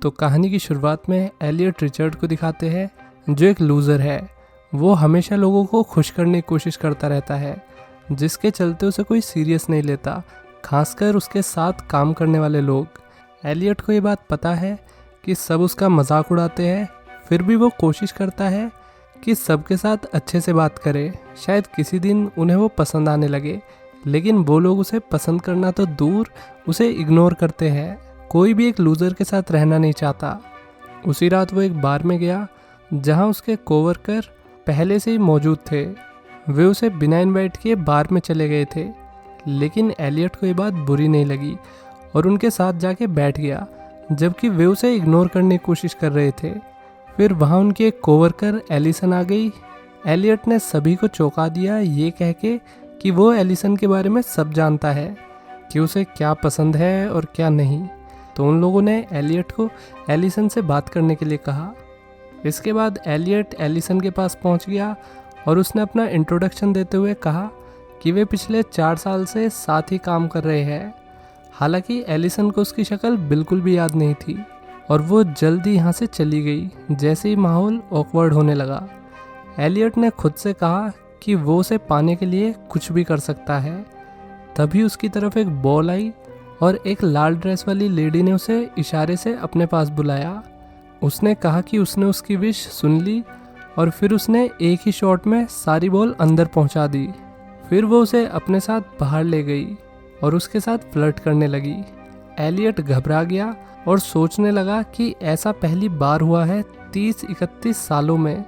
तो कहानी की शुरुआत में एलियट रिचर्ड को दिखाते हैं, जो एक लूज़र है। वो हमेशा लोगों को खुश करने की कोशिश करता रहता है, जिसके चलते उसे कोई सीरियस नहीं लेता, खासकर उसके साथ काम करने वाले लोग। एलियट को ये बात पता है कि सब उसका मजाक उड़ाते हैं, फिर भी वो कोशिश करता है कि सबके साथ अच्छे से बात करे। शायद किसी दिन उन्हें वो पसंद आने लगे, लेकिन वो लोग उसे पसंद करना तो दूर, उसे इग्नोर करते हैं। कोई भी एक लूज़र के साथ रहना नहीं चाहता। उसी रात वो एक बार में गया जहां उसके कोवर्कर पहले से ही मौजूद थे। वे उसे बिना इनवाइट किए बार में चले गए थे, लेकिन एलियट को ये बात बुरी नहीं लगी और उनके साथ जाके बैठ गया, जबकि वे उसे इग्नोर करने की कोशिश कर रहे थे। फिर वहाँ उनकी एक कोवर्कर एलिसन आ गई। एलियट ने सभी को चौंका दिया ये कह के कि वो एलिसन के बारे में सब जानता है, कि उसे क्या पसंद है और क्या नहीं। तो उन लोगों ने एलियट को एलिसन से बात करने के लिए कहा। इसके बाद एलियट एलिसन के पास पहुंच गया और उसने अपना इंट्रोडक्शन देते हुए कहा कि वे पिछले 4 साल से साथ ही काम कर रहे हैं। हालांकि एलिसन को उसकी शक्ल बिल्कुल भी याद नहीं थी और वो जल्दी यहाँ से चली गई जैसे ही माहौल ऑकवर्ड होने लगा। एलियट ने खुद से कहा कि वो उसे पाने के लिए कुछ भी कर सकता है। तभी उसकी तरफ एक बॉल आई और एक लाल ड्रेस वाली लेडी ने उसे इशारे से अपने पास बुलाया। उसने कहा कि उसने उसकी विश सुन ली और फिर उसने एक ही शॉट में सारी बॉल अंदर पहुंचा दी। फिर वो उसे अपने साथ बाहर ले गई और उसके साथ फ्लर्ट करने लगी। एलियट घबरा गया और सोचने लगा कि ऐसा पहली बार हुआ है 30-31 सालों में।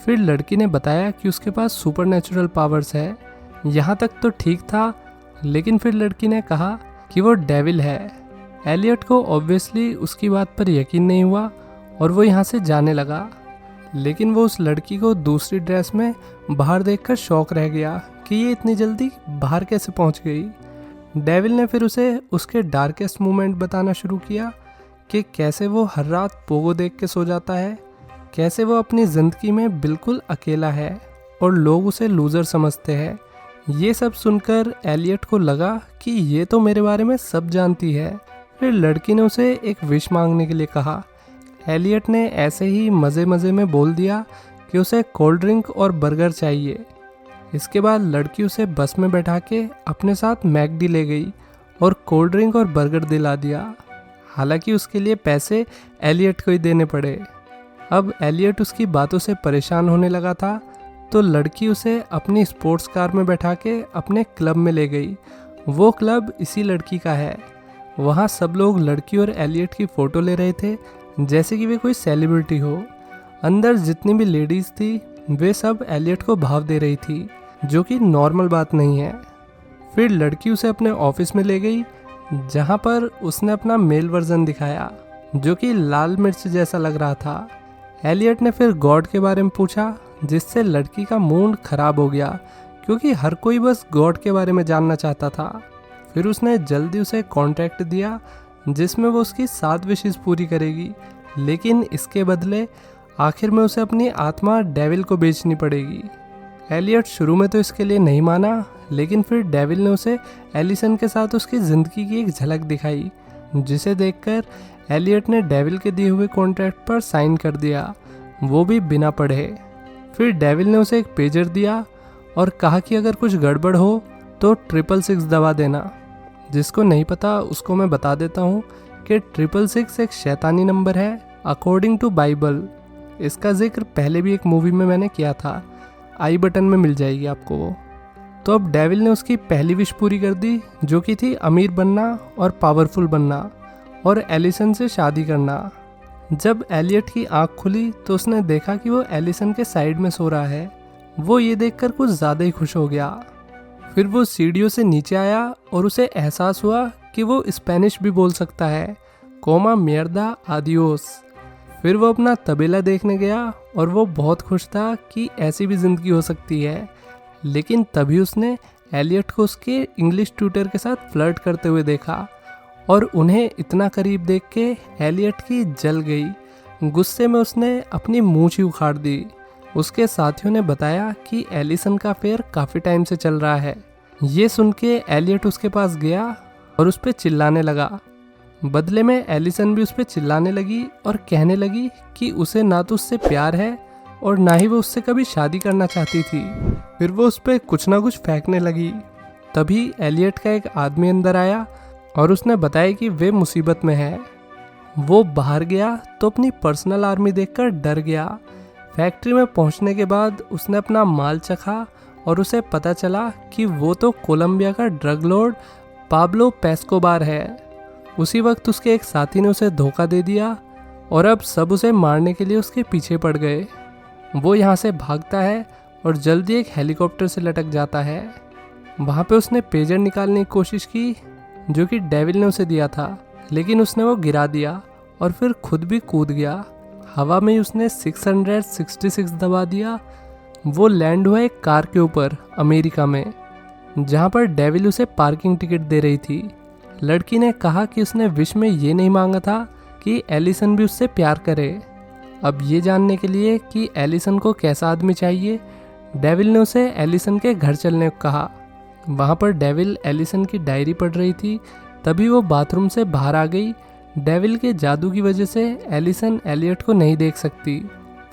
फिर लड़की ने बताया कि उसके पास सुपरनैचुरल पावर्स है। यहाँ तक तो ठीक था, लेकिन फिर लड़की ने कहा कि वो डेविल है। एलियट को ऑब्वियसली उसकी बात पर यकीन नहीं हुआ और वो यहाँ से जाने लगा, लेकिन वो उस लड़की को दूसरी ड्रेस में बाहर देखकर शॉक रह गया कि ये इतनी जल्दी बाहर कैसे पहुँच गई। डेविल ने फिर उसे उसके डार्केस्ट मोमेंट बताना शुरू किया कि कैसे वो हर रात पोगो देख के सो जाता है, कैसे वो अपनी ज़िंदगी में बिल्कुल अकेला है और लोग उसे लूज़र समझते हैं। ये सब सुनकर एलियट को लगा कि ये तो मेरे बारे में सब जानती है। फिर लड़की ने उसे एक विश मांगने के लिए कहा। एलियट ने ऐसे ही मज़े मज़े में बोल दिया कि उसे कोल्ड ड्रिंक और बर्गर चाहिए। इसके बाद लड़की उसे बस में बैठा के अपने साथ मैकडी ले गई और कोल्ड ड्रिंक और बर्गर दिला दिया। हालांकि उसके लिए पैसे एलियट को ही देने पड़े। अब एलियट उसकी बातों से परेशान होने लगा था, तो लड़की उसे अपनी स्पोर्ट्स कार में बैठा के अपने क्लब में ले गई। वो क्लब इसी लड़की का है। वहाँ सब लोग लड़की और एलियट की फ़ोटो ले रहे थे जैसे कि वे कोई सेलिब्रिटी हो। अंदर जितनी भी लेडीज़ थी वे सब एलियट को भाव दे रही थी, जो कि नॉर्मल बात नहीं है। फिर लड़की उसे अपने ऑफिस में ले गई, जहाँ पर उसने अपना मेल वर्जन दिखाया, जो कि लाल मिर्च जैसा लग रहा था। एलियट ने फिर गॉड के बारे में पूछा, जिससे लड़की का मूड खराब हो गया, क्योंकि हर कोई बस गॉड के बारे में जानना चाहता था। फिर उसने जल्दी उसे कॉन्ट्रैक्ट दिया जिसमें वो उसकी 7 विशेस पूरी करेगी, लेकिन इसके बदले आखिर में उसे अपनी आत्मा डेविल को बेचनी पड़ेगी। एलियट शुरू में तो इसके लिए नहीं माना, लेकिन फिर डेविल ने उसे एलिसन के साथ उसकी ज़िंदगी की एक झलक दिखाई, जिसे देखकर एलियट ने डेविल के दिए हुए कॉन्ट्रैक्ट पर साइन कर दिया, वो भी बिना पढ़े। फिर डेविल ने उसे एक पेजर दिया और कहा कि अगर कुछ गड़बड़ हो तो 666 दबा देना। जिसको नहीं पता उसको मैं बता देता हूँ कि 666 एक शैतानी नंबर है अकॉर्डिंग टू बाइबल। इसका जिक्र पहले भी एक मूवी में मैंने किया था, आई बटन में मिल जाएगी आपको वो। तो अब डेविल ने उसकी पहली विश पूरी कर दी, जो कि थी अमीर बनना और पावरफुल बनना और एलिसन से शादी करना। जब एलियट की आंख खुली तो उसने देखा कि वो एलिसन के साइड में सो रहा है। वो ये देखकर कुछ ज़्यादा ही खुश हो गया। फिर वो सीढ़ियों से नीचे आया और उसे एहसास हुआ कि वो स्पेनिश भी बोल सकता है, कोमा मियर्दा आदियोस। फिर वो अपना तबेला देखने गया और वो बहुत खुश था कि ऐसी भी ज़िंदगी हो सकती है। लेकिन तभी उसने एलियट को उसके इंग्लिश ट्यूटर के साथ फ्लर्ट करते हुए देखा और उन्हें इतना करीब देख के एलियट की जल गई। गुस्से में उसने अपनी मूंछ ही उखाड़ दी। उसके साथियों ने बताया कि एलिसन का अफेयर काफ़ी टाइम से चल रहा है। ये सुन के एलियट उसके पास गया और उस पर चिल्लाने लगा। बदले में एलिसन भी उस पर चिल्लाने लगी और कहने लगी कि उसे ना तो उससे प्यार है और ना ही वो उससे कभी शादी करना चाहती थी। फिर वो उस पर कुछ ना कुछ फेंकने लगी। तभी एलियट का एक आदमी अंदर आया और उसने बताया कि वे मुसीबत में है। वो बाहर गया तो अपनी पर्सनल आर्मी देखकर डर गया। फैक्ट्री में पहुंचने के बाद उसने अपना माल चखा और उसे पता चला कि वो तो कोलंबिया का ड्रग लॉर्ड पाब्लो पेस्कोबार है। उसी वक्त उसके एक साथी ने उसे धोखा दे दिया और अब सब उसे मारने के लिए उसके पीछे पड़ गए। वो यहाँ से भागता है और जल्दी एक हेलीकॉप्टर से लटक जाता है। वहाँ पे उसने पेजर निकालने की कोशिश की जो कि डेविल ने उसे दिया था, लेकिन उसने वो गिरा दिया और फिर खुद भी कूद गया। हवा में उसने 666 दबा दिया। वो लैंड हुआ एक कार के ऊपर अमेरिका में, जहाँ पर डेविल उसे पार्किंग टिकट दे रही थी। लड़की ने कहा कि उसने विश में ये नहीं मांगा था कि एलिसन भी उससे प्यार करे। अब ये जानने के लिए कि एलिसन को कैसा आदमी चाहिए, डेविल ने उसे एलिसन के घर चलने को कहा। वहाँ पर डेविल एलिसन की डायरी पढ़ रही थी। तभी वो बाथरूम से बाहर आ गई। डेविल के जादू की वजह से एलिसन एलियट को नहीं देख सकती।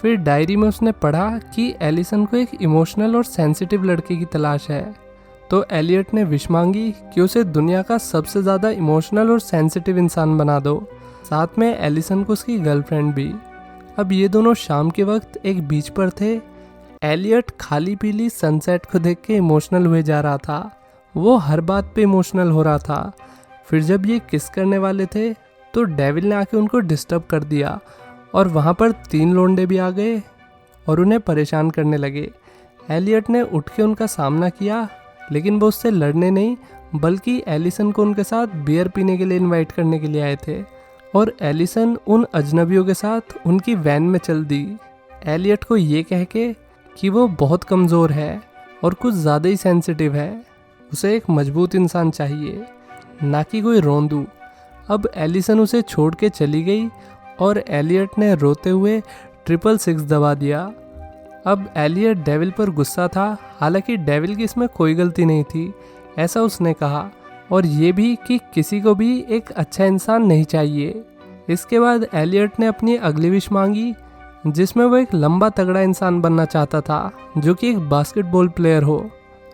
फिर डायरी में उसने पढ़ा कि एलिसन को एक इमोशनल और सेंसिटिव लड़के की तलाश है। तो एलियट ने विश मांगी कि उसे दुनिया का सबसे ज़्यादा इमोशनल और सेंसिटिव इंसान बना दो, साथ में एलिसन को उसकी गर्लफ्रेंड भी। अब ये दोनों शाम के वक्त एक बीच पर थे। एलियट खाली पीली सनसेट को देख के इमोशनल हुए जा रहा था। वो हर बात पे इमोशनल हो रहा था। फिर जब ये किस करने वाले थे तो डेविल ने आके उनको डिस्टर्ब कर दिया और वहाँ पर 3 लोंडे भी आ गए और उन्हें परेशान करने लगे। एलियट ने उठ के उनका सामना किया, लेकिन वो उससे लड़ने नहीं बल्कि एलिसन को उनके साथ बियर पीने के लिए इनवाइट करने के लिए आए थे और एलिसन उन अजनबियों के साथ उनकी वैन में चल दी, एलियट को ये कह के कि वो बहुत कमज़ोर है और कुछ ज़्यादा ही सेंसिटिव है। उसे एक मजबूत इंसान चाहिए, ना कि कोई रोंदू। अब एलिसन उसे छोड़ के चली गई और एलियट ने रोते हुए 666 दबा दिया। अब एलियट डेविल पर गुस्सा था, हालांकि डेविल की इसमें कोई गलती नहीं थी, ऐसा उसने कहा, और ये भी कि किसी को भी एक अच्छा इंसान नहीं चाहिए। इसके बाद एलियट ने अपनी अगली विश मांगी, जिसमें वो एक लंबा तगड़ा इंसान बनना चाहता था जो कि एक बास्केटबॉल प्लेयर हो।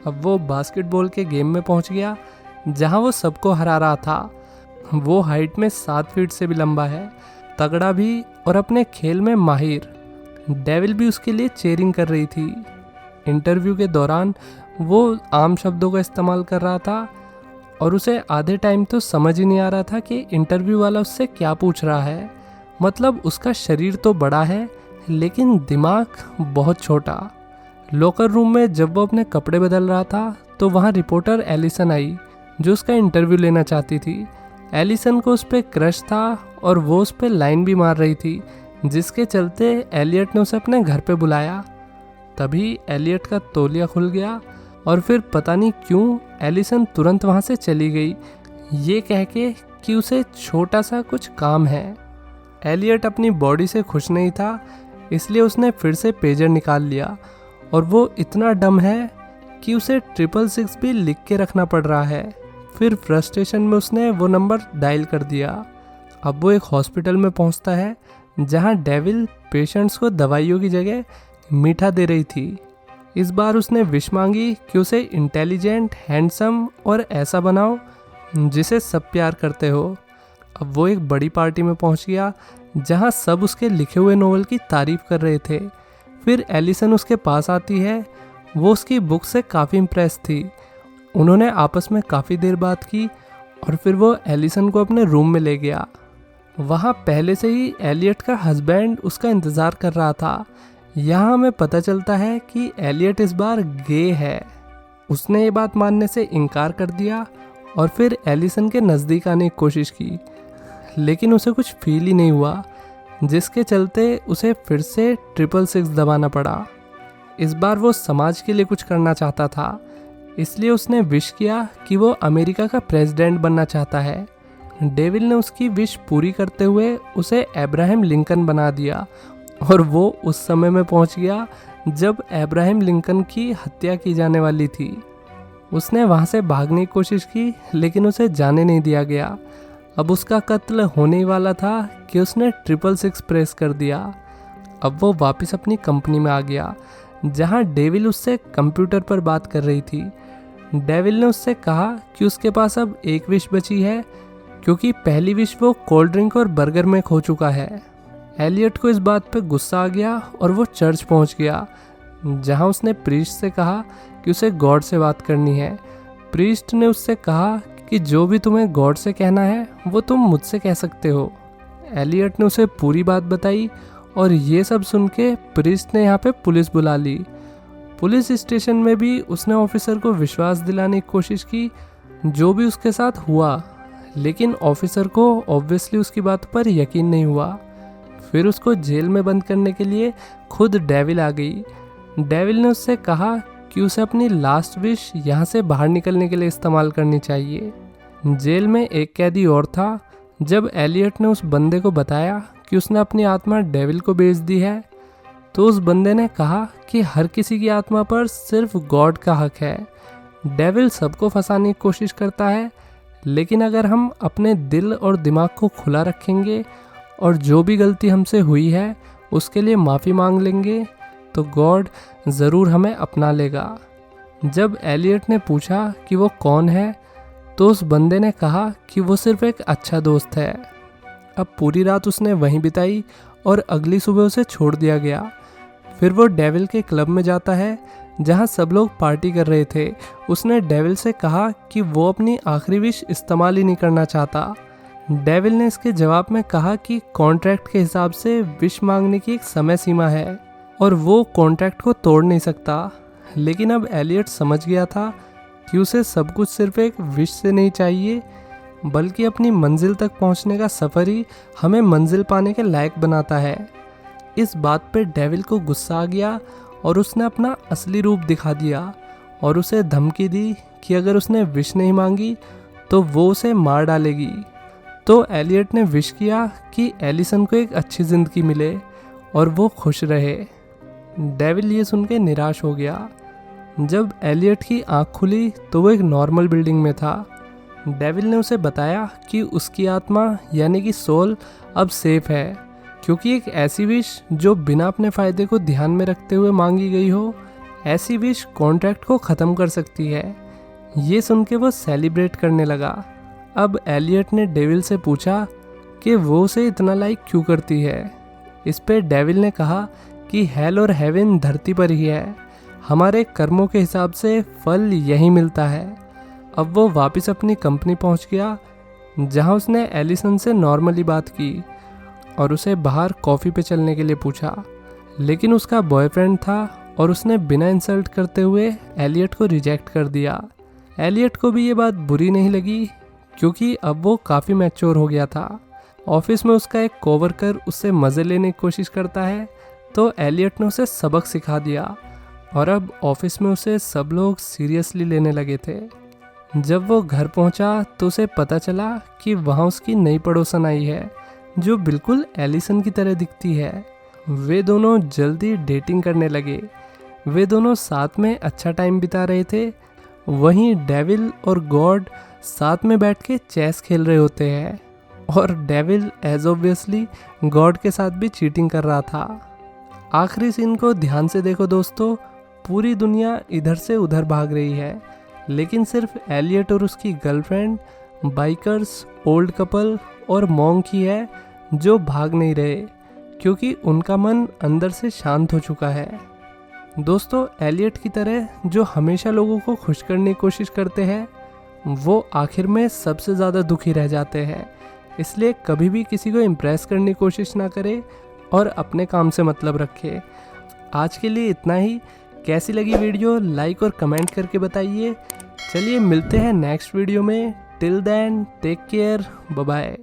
अब वो बास्केटबॉल के गेम में पहुंच गया जहां वो सबको हरा रहा था। वो हाइट में 7 फीट से भी लंबा है, तगड़ा भी और अपने खेल में माहिर। डेविल भी उसके लिए चीयरिंग कर रही थी। इंटरव्यू के दौरान वो आम शब्दों का इस्तेमाल कर रहा था और उसे आधे टाइम तो समझ ही नहीं आ रहा था कि इंटरव्यू वाला उससे क्या पूछ रहा है। मतलब उसका शरीर तो बड़ा है लेकिन दिमाग बहुत छोटा। लॉकर रूम में जब वो अपने कपड़े बदल रहा था तो वहाँ रिपोर्टर एलिसन आई जो उसका इंटरव्यू लेना चाहती थी। एलिसन को उस पर क्रश था और वो उस पर लाइन भी मार रही थी, जिसके चलते एलियट ने उसे अपने घर पे बुलाया। तभी एलियट का तौलिया खुल गया और फिर पता नहीं क्यों एलिसन तुरंत वहाँ से चली गई, ये कह के कि उसे छोटा सा कुछ काम है। एलियट अपनी बॉडी से खुश नहीं था, इसलिए उसने फिर से पेजर निकाल लिया और वो इतना डम है कि उसे 666 भी लिख के रखना पड़ रहा है। फिर फ्रस्ट्रेशन में उसने वो नंबर डायल कर दिया। अब वो एक हॉस्पिटल में पहुंचता है जहां डेविल पेशेंट्स को दवाइयों की जगह मीठा दे रही थी। इस बार उसने विश मांगी कि उसे इंटेलिजेंट, हैंडसम और ऐसा बनाओ जिसे सब प्यार करते हो। अब वो एक बड़ी पार्टी में पहुंच गया जहां सब उसके लिखे हुए नोवेल की तारीफ कर रहे थे। फिर एलिसन उसके पास आती है। वो उसकी बुक से काफ़ी इम्प्रेस थी। उन्होंने आपस में काफ़ी देर बात की और फिर वो एलिसन को अपने रूम में ले गया। वहाँ पहले से ही एलियट का हस्बैंड उसका इंतज़ार कर रहा था। यहाँ हमें पता चलता है कि एलियट इस बार गे है। उसने ये बात मानने से इनकार कर दिया और फिर एलिसन के नज़दीक आने की कोशिश की, लेकिन उसे कुछ फील ही नहीं हुआ, जिसके चलते उसे फिर से 666 दबाना पड़ा। इस बार वो समाज के लिए कुछ करना चाहता था, इसलिए उसने विश किया कि वो अमेरिका का प्रेसिडेंट बनना चाहता है। डेविल ने उसकी विश पूरी करते हुए उसे अब्राहम लिंकन बना दिया और वो उस समय में पहुंच गया जब अब्राहम लिंकन की हत्या की जाने वाली थी। उसने वहां से भागने की कोशिश की लेकिन उसे जाने नहीं दिया गया। अब उसका कत्ल होने ही वाला था कि उसने 666 प्रेस कर दिया। अब वो वापस अपनी कंपनी में आ गया जहां डेविल उससे कंप्यूटर पर बात कर रही थी। डेविल ने उससे कहा कि उसके पास अब एक विश बची है क्योंकि पहली विश वो कोल्ड ड्रिंक और बर्गर में खो चुका है। एलियट को इस बात पे गुस्सा आ गया और वो चर्च पहुंच गया जहां उसने प्रीस्ट से कहा कि उसे गॉड से बात करनी है। प्रीस्ट ने उससे कहा कि जो भी तुम्हें गॉड से कहना है वो तुम मुझसे कह सकते हो। एलियट ने उसे पूरी बात बताई और ये सब सुन के प्रीस्ट ने यहाँ पे पुलिस बुला ली। पुलिस स्टेशन में भी उसने ऑफिसर को विश्वास दिलाने की कोशिश की जो भी उसके साथ हुआ, लेकिन ऑफिसर को ऑब्वियसली उसकी बात पर यकीन नहीं हुआ। फिर उसको जेल में बंद करने के लिए खुद डेविल आ गई। डेविल ने उससे कहा कि उसे अपनी लास्ट विश यहाँ से बाहर निकलने के लिए इस्तेमाल करनी चाहिए। जेल में एक कैदी और था। जब एलियट ने उस बंदे को बताया कि उसने अपनी आत्मा डेविल को बेच दी है तो उस बंदे ने कहा कि हर किसी की आत्मा पर सिर्फ गॉड का हक है। डेविल सबको फंसाने की कोशिश करता है, लेकिन अगर हम अपने दिल और दिमाग को खुला रखेंगे और जो भी गलती हमसे हुई है उसके लिए माफ़ी मांग लेंगे तो गॉड ज़रूर हमें अपना लेगा। जब एलियट ने पूछा कि वो कौन है तो उस बंदे ने कहा कि वो सिर्फ एक अच्छा दोस्त है। अब पूरी रात उसने वहीं बिताई और अगली सुबह उसे छोड़ दिया गया। फिर वो डेविल के क्लब में जाता है जहां सब लोग पार्टी कर रहे थे। उसने डेविल से कहा कि वो अपनी आखिरी विश इस्तेमाल ही नहीं करना चाहता। डेविल ने इसके जवाब में कहा कि कॉन्ट्रैक्ट के हिसाब से विश मांगने की एक समय सीमा है और वो कॉन्ट्रैक्ट को तोड़ नहीं सकता। लेकिन अब एलियट समझ गया था कि उसे सब कुछ सिर्फ एक विश से नहीं चाहिए, बल्कि अपनी मंजिल तक पहुंचने का सफ़र ही हमें मंजिल पाने के लायक बनाता है। इस बात पे डेविल को गुस्सा आ गया और उसने अपना असली रूप दिखा दिया और उसे धमकी दी कि अगर उसने विश नहीं मांगी तो वो उसे मार डालेगी। तो एलियट ने विश किया कि एलिसन को एक अच्छी ज़िंदगी मिले और वो खुश रहे। डेविल ये सुन के निराश हो गया। जब एलियट की आँख खुली तो वो एक नॉर्मल बिल्डिंग में था। डेविल ने उसे बताया कि उसकी आत्मा यानी कि सोल अब सेफ है क्योंकि एक ऐसी विश जो बिना अपने फ़ायदे को ध्यान में रखते हुए मांगी गई हो, ऐसी विश कॉन्ट्रैक्ट को ख़त्म कर सकती है। ये सुन के वो सेलिब्रेट करने लगा। अब एलियट ने डेविल से पूछा कि वो उसे इतना लाइक क्यों करती है। इस पे डेविल ने कहा कि हेल और हेवन धरती पर ही है, हमारे कर्मों के हिसाब से फल यही मिलता है। अब वो वापस अपनी कंपनी पहुंच गया जहां उसने एलिसन से नॉर्मली बात की और उसे बाहर कॉफ़ी पे चलने के लिए पूछा, लेकिन उसका बॉयफ्रेंड था और उसने बिना इंसल्ट करते हुए एलियट को रिजेक्ट कर दिया। एलियट को भी ये बात बुरी नहीं लगी क्योंकि अब वो काफ़ी मैच्योर हो गया था। ऑफिस में उसका एक कोवर्कर उससे मज़े लेने की कोशिश करता है तो एलियट ने उसे सबक सिखा दिया और अब ऑफिस में उसे सब लोग सीरियसली लेने लगे थे। जब वो घर पहुंचा तो उसे पता चला कि वहाँ उसकी नई पड़ोसन आई है जो बिल्कुल एलिसन की तरह दिखती है। वे दोनों जल्दी डेटिंग करने लगे। वे दोनों साथ में अच्छा टाइम बिता रहे थे। वहीं डेविल और गॉड साथ में बैठ के चेस खेल रहे होते हैं और डेविल एज ऑब्वियसली गॉड के साथ भी चीटिंग कर रहा था। आखिरी सीन को ध्यान से देखो दोस्तों, पूरी दुनिया इधर से उधर भाग रही है, लेकिन सिर्फ एलियट और उसकी गर्लफ्रेंड, बाइकर्स, ओल्ड कपल और मॉन्क ही है जो भाग नहीं रहे क्योंकि उनका मन अंदर से शांत हो चुका है। दोस्तों, एलियट की तरह जो हमेशा लोगों को खुश करने की कोशिश करते हैं वो आखिर में सबसे ज़्यादा दुखी रह जाते हैं। इसलिए कभी भी किसी को इम्प्रेस करने की कोशिश ना करें और अपने काम से मतलब रखें। आज के लिए इतना ही। कैसी लगी वीडियो लाइक और कमेंट करके बताइए। चलिए मिलते हैं नेक्स्ट वीडियो में। Till then take care, bye bye.